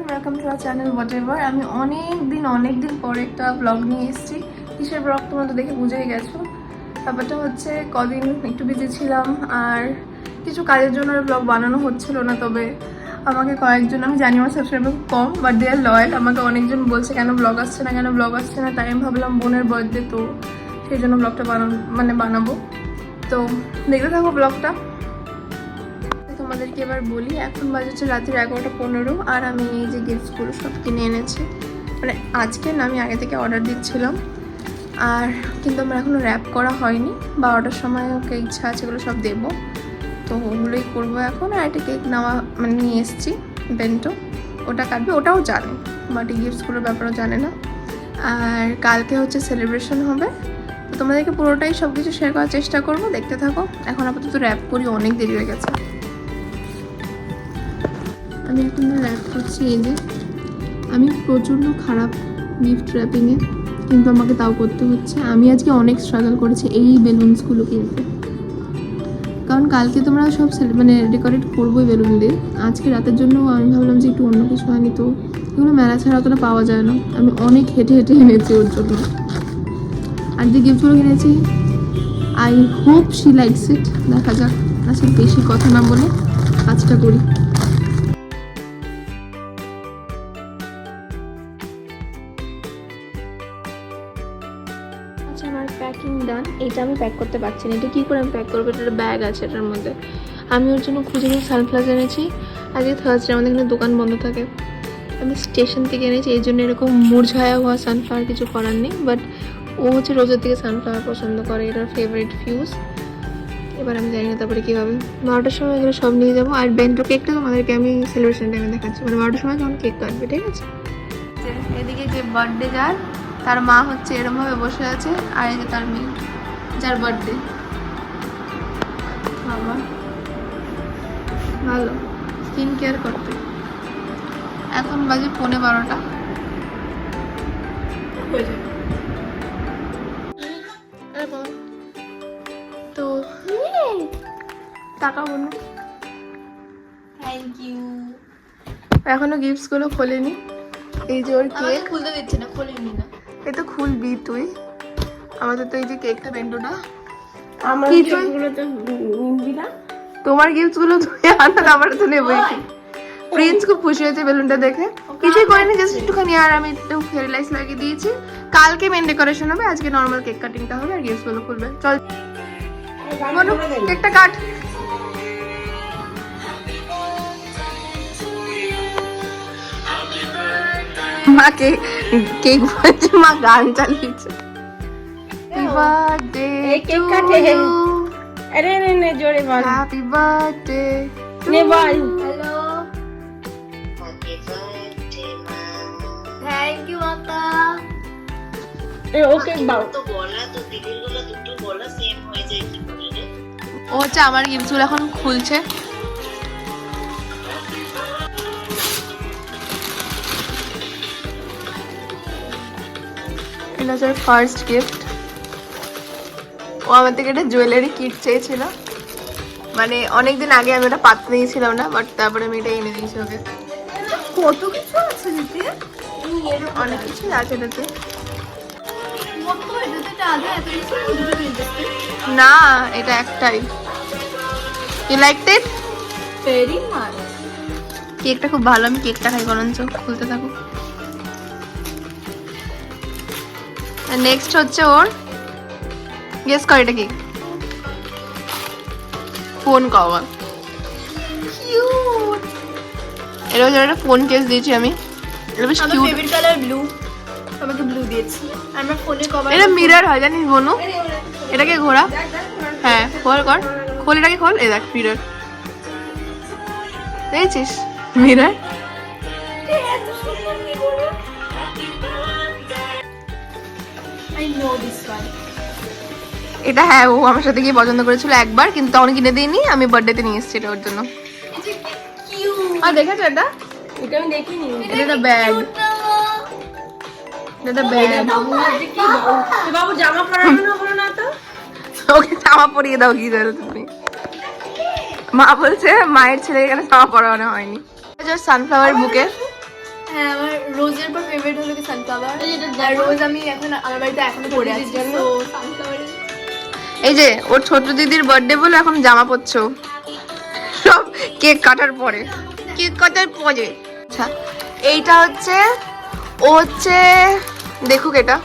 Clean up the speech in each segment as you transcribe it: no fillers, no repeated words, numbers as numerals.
Welcome to our channel whatever. আমি অনেক দিন পরে একটা ব্লগ নিয়ে এসেছি। কিসের ব্লগ তোমরা তো দেখে বুঝেই গেছো। ব্যাপারটা হচ্ছে কদিন একটু বিজি ছিলাম আর কিছু কাজের জন্য আর ব্লগ বানানো হচ্ছিল না। তবে আমাকে কয়েকজন, আমি জানি আমার সাবস্ক্রাইবার খুব কম, বাট দে আর লয়াল। আমাকে অনেকজন বলছে কেন ব্লগ আসছে না, তাই আমি ভাবলাম বোনের বার্থডে, তো সেই জন্য ব্লগটা বানাবো। তো দেখতে থাকো ব্লগটা। তোমাদেরকে এবার বলি, এখন বাজে হচ্ছে রাত্রি 11:15 আর আমি এই যে গিফটসগুলো সব কিনে এনেছি। মানে আজকে না, আমি আগে থেকে অর্ডার দিচ্ছিলাম, আর কিন্তু আমার এখনও র্যাপ করা হয়নি। 12টার সময় ওকে ইচ্ছা আছে এগুলো সব দেবো, তো ওগুলোই করবো এখন। আর একটা কেক নেওয়া নিয়ে এসেছি, বেন্টো, ওটা কাটবে, ওটাও জানে, বাট এই গিফটসগুলোর ব্যাপারও জানে না। আর কালকে হচ্ছে সেলিব্রেশন হবে, তো তোমাদেরকে পুরোটাই সব কিছু শেয়ার করার চেষ্টা করবো, দেখতে থাকো। এখন আপাতত র্যাপ করি, অনেক দেরি হয়ে গেছে। আমি এখন র্যাপ করছি। এই যে আমি প্রচণ্ড খারাপ গিফট র্যাপিংয়ে, কিন্তু আমাকে তাও করতে হচ্ছে। আমি আজকে অনেক স্ট্রাগল করেছি এই বেলুনসগুলো কিনতে, কারণ কালকে তোমরা সব ডেকোরেট করবোই বেলুন দিয়ে। আজকে রাতের জন্য আমি ভাবলাম যে একটু অন্য কিছু হয়নি, তো এগুলো মেলা ছাড়া অতটা পাওয়া যায় না। আমি অনেক হেঁটে এনেছি ওর জন্য। আর যে গিফটগুলো কিনেছি, I hope she likes it. দেখা যাক। আচ্ছা, বেশি কথা না বলে কাজটা করি। আমার প্যাকিং ডান। এটা আমি প্যাক করতে পারছি না, এটা কী করে আমি প্যাক করবো? এটার ব্যাগ আছে এটার মধ্যে। আমি ওর জন্য খুঁজে সানফ্লাওয়ার এনেছি। আজকে থার্সডে, আমাদের এখানে দোকান বন্ধ থাকে। আমি স্টেশন থেকে এনেছি, এই জন্য এরকম মুরঝায়া হওয়া সানফ্লাওয়ার, কিছু করার নেই। বাট ও হচ্ছে রোজের দিকে সানফ্লাওয়ার পছন্দ করে, এটার ফেভারিট ফিউজ। এবার আমি জানি না তারপরে কী হবে। 12টার সময় এগুলো সব নিয়ে যাবো। আর বেন্টো কেকটা তোমাদেরকে আমি সেলিব্রেশন টাইমে দেখাচ্ছি, 12টার সময় যখন কেক কাটবে, ঠিক আছে? এদিকে যে বার্থডে যার, তার মা হচ্ছে এরমভাবে বসে আছে, আর এই যে তার মেয়ে যার বার্থডে। বাবা ভালো স্কিন কেয়ার করতে। এখন বাজে 12:15। তো টাকা বলুন। Thank you. এখনো গিফটসগুলো খোলেনি। এই যে ওর কেক খুলতে দিচ্ছে না, খোলেনি না। এই তো খুলবি তুই। আমাদের তো এই যে কেকটা, বেন্টোটা। আমার গিফটগুলো তো নিবি না। তোমার গিফটসগুলো তুই আনো, আমার তো নেবই। প্রিন্স খুব খুশি হয়েছে বেলুনটা দেখে। কিছুই করিনি, জাস্ট একটুখানি। আর আমি একটু ফেরি লাইটস লাগিয়ে দিয়েছি। কালকে মেন ডেকোরেশন হবে, আজকে নর্মাল কেক কাটিংটা হবে আর গিফটসগুলো খুলবে। চল মনু, কেকটা কাট। মা কেক বলছে, মা গান চালিয়েছে। হ্যাপি বার্থডে কেক টু কাটে। ইউ, আরে নে জোরে বল। হ্যাপি বার্থডে নে বল। হ্যালো, থ্যাংক ইউ মাতা। ওকে বাউ তো বলা, তো দিদির গুলো দুটো বলা সেম হয়ে যায় কি করে রে? ও হচ্ছে আমার গিফটগুলো এখন খুলছে। এটা হচ্ছে ফার্স্ট গিফট। ও আমার থেকে একটা জুয়েলারি কিট চেয়েছিল, মানে অনেকদিন আগে। আমি ওটা পাততে দিয়েছিলাম না, বাট তারপরে আমি এটা এনে দিয়েছি ওকে। কত কিছু আছে দিদি, অনেক কিছু আছে এটাতে। কত এটাতে আধা এত কিছু দুটো দিতেছে। না, এটা একটাই। You like it? Very much. কেকটা খুব ভালো, আমি কেকটা খাই বরঞ্চ। খুলতে থাকুক। নেক্সট হচ্ছে ওর, গেস কর এটা কি? Phone cover. কিউট। এটা হচ্ছে একটা ফোন কেস দিয়েছি আমি। এটা বেশ আমার কিউট। ফেভারিট কালার ব্লু, আমাকে ব্লু দিয়েছি। আমার ফোনে কভার এটা মিরর হয়, জানিস বনু? এটাকে ঘোরা। হ্যাঁ, খোল কর, খোল এটাকে খোল। এই দেখ মিরর, দেখেছিস মিরর? এত সুন্দর কি করে? I know this one. এটা হ্যাঁ, ও আমার সাথে গিয়ে পছন্দ করেছিল একবার, কিন্তু তখন কিনে দিইনি। আমি বার্থডেতে নিয়ে এসেছি এটা ওর জন্য। এই যে কিউট। আর দেখেছো এটা? এটা আমি দেখিনি। এটা একটা ব্যাগ। এটা ব্যাগ। বাবু যে কি বাবু, বাবু জামা পরানো না হলো না তো? ওকে জামা পরিয়ে দাও, কি ধরো তুমি? মা বলছে মায়ের ছেলে এখানে জামা পরানো হয়নি। সানফ্লাওয়ার বুকে হ্যাঁ, আমার রোজের পর ফেভারিট হলো কি সানফ্লাওয়ার। আর রোজ আমি এখন আমার বাড়িতে এখনো পড়ে আছি। তো সানফ্লাওয়ারের এই যে ওর ছোট দিদির বার্থডে বলে এখন জামা পরছো সব কেক কাটার পরে। আচ্ছা এইটা হচ্ছে ও হচ্ছে দেখুক এটা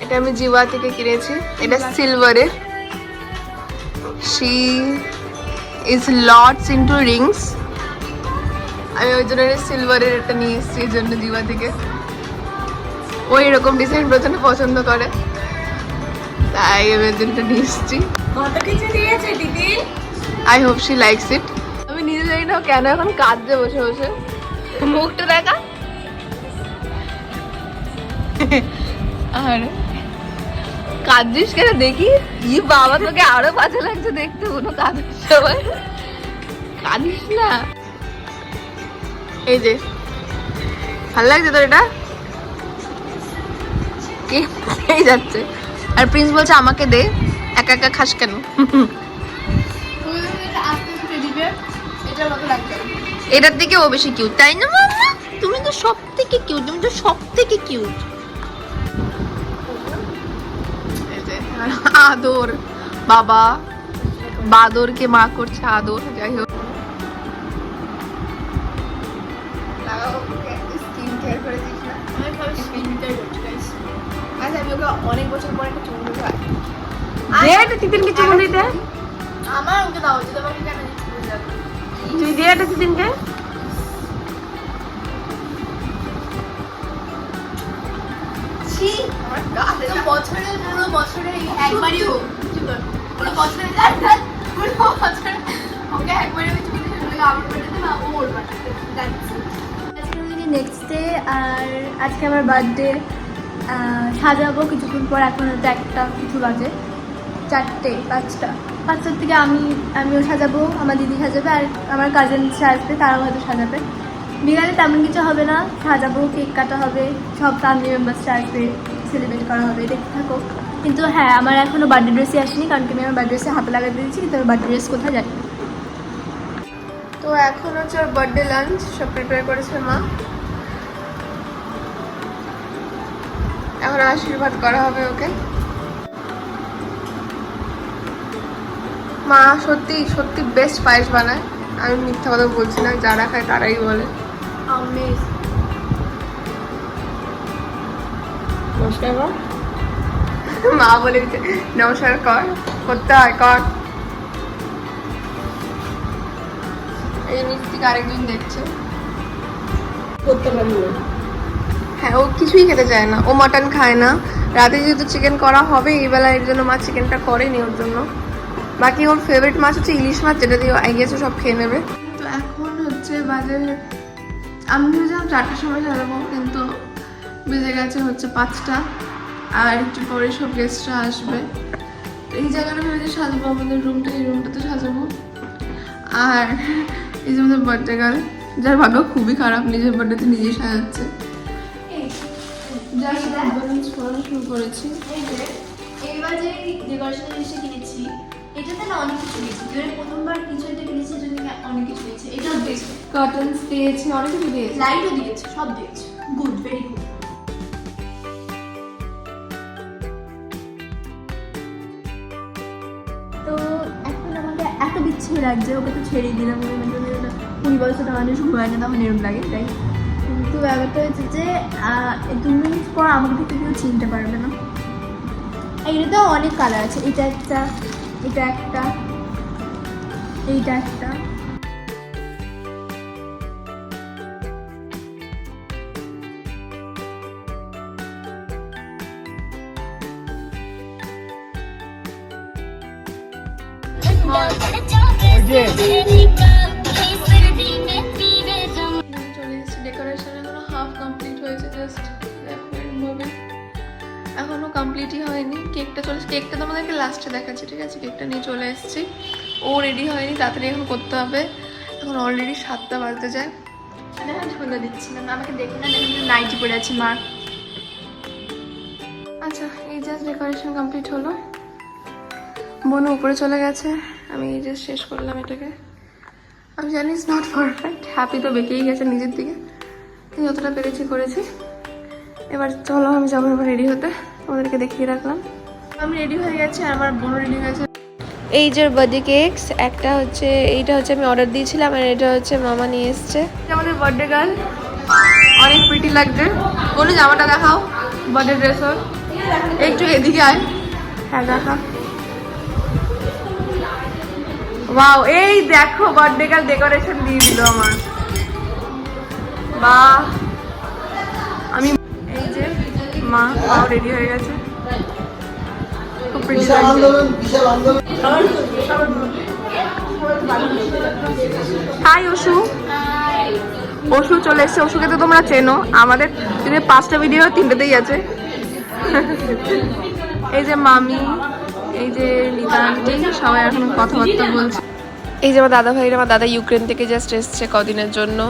এটা আমি জিওয়া থেকে কিনেছি। এটা সিলভারে। She is lots into rings. আমি ওই জন্য সিলভারের এটা নিয়ে এসেছি এই জন্য জিওয়া থেকে। ও এরকম ডিজাইন প্রথমে পছন্দ করে তাই আমি ওই জন্য নিয়ে এসেছি। কত কিছু দিয়েছে দিদি। I hope she likes it. আমি নিজে জানি না ও কেন এখন কাঁদছে বসে বসে। মুখটা দেখা। আর কাঁদছিস কেন দেখি? ই বাবা তোকে আরো বাজে লাগছে দেখতে কোনো কাঁদিস সময়। কাঁদিস না। এই যে ভালো লাগছে তোর এটা? কে খেয়ে যাচ্ছে আর প্রিন্স বলছে আমাকে দে, একা একা খাস কেন? এটার মতো লাগবে। এটার থেকে ও বেশি কিউট তাই না মাম্মা? তুমি তো সব থেকে কিউট, তুমি তো সব থেকে কিউট। আদর বাবা, বাদরকে মা করছে আদর। যাই হোক স্কিন কেয়ার করেছিস না? আমি ভাবি স্কিন কেয়ার করছি গাইস। আচ্ছা আমি ওকে অনেক বছর পর একটা চুমু দেবো। দে একটা তিতিনকে চুমু দিতে। আমার ওকে দাও, যদি আমাকে কেন দিচ্ছি বুঝে যাবে। তুই দে একটা তিতিনকে। ছি, আমার গালে বছরে পুরো বছরে একবারই হোক পুরো বছরে পুরো বছরে ওকে একবারই আমি চুমু দিতে আমার বাড়িতে না ওর বাড়িতে যাচ্ছি। আজকে হলো নেক্সট ডে আর আজকে আমার বার্থডে। সাজাবো কিছুক্ষণ পর। এখন হচ্ছে একটা কিছু বাজে, 4টে 5টার থেকে আমিও সাজাবো, আমার দিদি সাজাবে আর আমার কাজিনসরা আসবে, তারাও হয়তো সাজাবে। বিকালে তেমন কিছু হবে না, সাজাবো, কেক কাটা হবে, সব ফ্যামিলি মেম্বার্সরা আসবে, সেলিব্রেট করা হবে, দেখতে থাকো। কিন্তু হ্যাঁ, আমার এখনও বার্থডে ড্রেসই আসেনি, কারণ কি আমি আমার বার্থডে ড্রেসে হাতে লাগাতে দিয়েছি, কিন্তু আমার বার্থডে ড্রেস কোথায় জানি না। তো এখন হচ্ছে ওর বার্থডে লাঞ্চ সব প্রিপেয়ার করেছে মা। এখন আশীর্বাদ করা হবে ওকে। মা সত্যি সত্যি বেস্ট পায়েস বানায়, আমি মিথ্যা কথা বলছি না, যারা খায় তারাই বলে। নমস্কার মা বলে দিচ্ছে নমস্কার কর, করতে হয় কর। এই নিচ থেকে আরেকজন দেখছে। করতে পারি হ্যাঁ ও কিছুই খেতে চায় না, ও মাটন খায় না। রাতে যেহেতু চিকেন করা হবে এই বেলা, এর জন্য মা চিকেনটা করেনি ওর জন্য। বাকি ওর ফেভারিট মাছ হচ্ছে ইলিশ মাছ, যেটা দিয়ে আই গেছে সব খেয়ে নেবে। তো এখন হচ্ছে বাজে, আমি ভেবেছিলাম 4টার সময় সাজাবো, কিন্তু বেজে গেছে হচ্ছে 5টা। আর একটু পরে সব গেস্টরা আসবে। তো এই জায়গাটা ভেবেছি সাজাবো, আমাদের রুমটা, এই রুমটাতে সাজাবো। আর এই যে আমাদের বার্থডে গার্ল, যার ভাগ্য খুবই খারাপ, নিজের বার্থডেতে নিজেই সাজাচ্ছে। যা পড়ানো শুরু করেছি। এইবার যে ডেকোরেশন জিনিসটা কিনেছি, এটাতে না অনেক কিছু দিয়েছি। যেটা প্রথমবার কিছু একটা কিনেছি, এটার থেকে অনেক কিছু দিয়েছি। এটাও দিয়েছি, কার্টেন্স দিয়েছি, অনেক কিছু দিয়েছি, লাইটও দিয়েছি, সব দিয়েছি। Good, very good. তো এখন আমাকে এত বিচ্ছিন্ন লাগছে, ওকে তো ছেড়েই দিলাম। কুড়ি বছরটা মানুষ ঘুমায় না, তখন এরকম লাগে, তাই। কিন্তু ব্যাপারটা হচ্ছে যে 2 মিনিট পর আমাকে থেকে কেউ চিনতে পারবে না। এইটাতেও অনেক কালার আছে, এটা একটা, এটা একটা, এইটা একটা। চলে এসেছি, ডেকোরেশন এখনো হাফ কমপ্লিট হয়েছে, জাস্ট এখনো কমপ্লিটই হয়নি। কেকটা চলে, কেকটা তোমাদেরকে লাস্টে দেখাচ্ছি, ঠিক আছে? কেকটা নিয়ে চলে এসেছি, ও রেডি হয়নি, তাড়াতাড়ি এখন করতে হবে। এখন অলরেডি 7টা বাজতে যায়। সন্ধ্যা দিচ্ছিলাম, আমাকে দেখে না, দেখে নাইটি পরে আছি মার। আচ্ছা এই জাস্ট ডেকোরেশন কমপ্লিট হলো, বোনও উপরে চলে গেছে, আমি জাস্ট শেষ করলাম এটাকে। আমি জানি ইটস নট পারফেক্ট, হ্যাপি তো বেঁকেই গেছে নিজের দিকে, কিন্তু যতটা পেরেছি করেছি। এবার চলো আমি যাবো এবার রেডি হতে, তোমাদেরকে দেখিয়ে রাখলাম। আমি রেডি হয়ে গেছি আর আমার বোনও রেডি হয়েছে। এই যে বার্থডে কেকস, একটা হচ্ছে এইটা হচ্ছে আমি অর্ডার দিয়েছিলাম, আর এটা হচ্ছে মামা নিয়ে এসছে। আমাদের বার্থডে গার্ল অনেক প্রিটি লাগছে। কোনো জামাটা দেখাও, বার্থডে ড্রেস ওর। একটু এদিকে আয়, হ্যাঁ দেখা। ওয়াও, এই দেখো বার্থডে গার্ল ডেকোরেশন দিয়ে দিল আমার। বাহ, আমি এই যে মাও রেডি হয়ে গেছে, খুব প্রিটি লাগছে। হাই অশু, অশু চলে এসছে। অশুকে তো তোমরা চেনো, আমাদের দিনে 5টা ভিডিও 3টেতেই আছে। এই যে মামি, এই যে নিতা আন্টি, সবাই এখন কথাবার্তা বলছে। এই যে আমার দাদা ভাইরা, আমার দাদা ইউক্রেন থেকে জাস্ট এসছে কদিনের জন্য,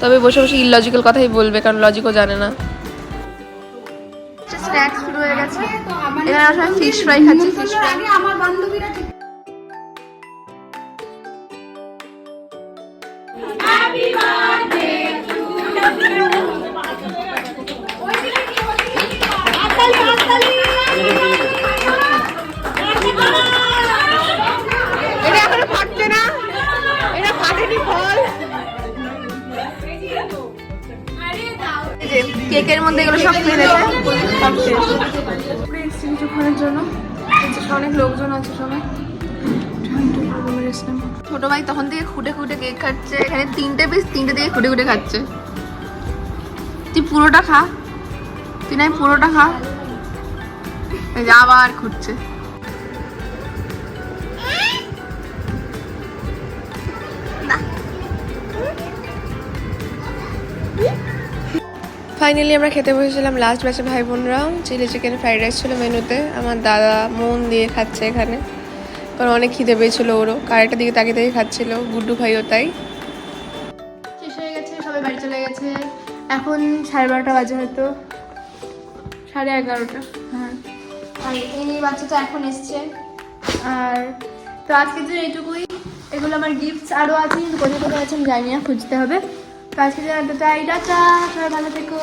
তবে বসে বসে ইলজিক্যাল কথাই বলবে, কারণ লজিকও জানে না। স্ন্যাক্স শুরু হয়ে গেছে, এখানে আমরা সবাই ফিশ ফ্রাই খাচ্ছি। ফিশ ফ্রাই আমার বান্ধবীরা এটা এখনো ফাটছে না, এটা ফাটেনি ফল। কেকের মধ্যে এগুলো সব ফেলেছে, সব শেষ। এসছি কিছুক্ষণের জন্য, অনেক লোকজন আছে সবাই। ছোট ভাই তখন থেকে খুঁটে খুঁটে কেক খাচ্ছে, এখানে 3টে পিস 3টে থেকে খুঁটে খুঁটে খাচ্ছে। তুই পুরোটা খা, তুই নাই পুরোটা খা। আবার খুঁটছে। ফাইনালি আমরা খেতে বসেছিলাম লাস্ট ব্যাচে ভাই বোনরা। চিলি চিকেন ফ্রাইড রাইস ছিল মেনুতে। আমার দাদা মন দিয়ে খাচ্ছে এখানে, কারণ অনেক খিদে পেয়েছিল ওরও, কারেক্টার দিকে তাকিয়ে তাকিয়ে খাচ্ছিল। গুড্ডু ভাইও তাই। শেষ হয়ে গেছে, সবাই বাড়ি চলে গেছে। এখন 12:30 বাজে, হয়তো 11:30। হ্যাঁ, আর এই বাচ্চাটা এখন এসছে। আর তো আজকের জন্য এইটুকুই। এগুলো আমার গিফটস, আরও আছে, কোথায় কোথায় আছে আমি জানি না, খুঁজতে হবে। তো আজকে টাটা, সবাই ভালো থেকো।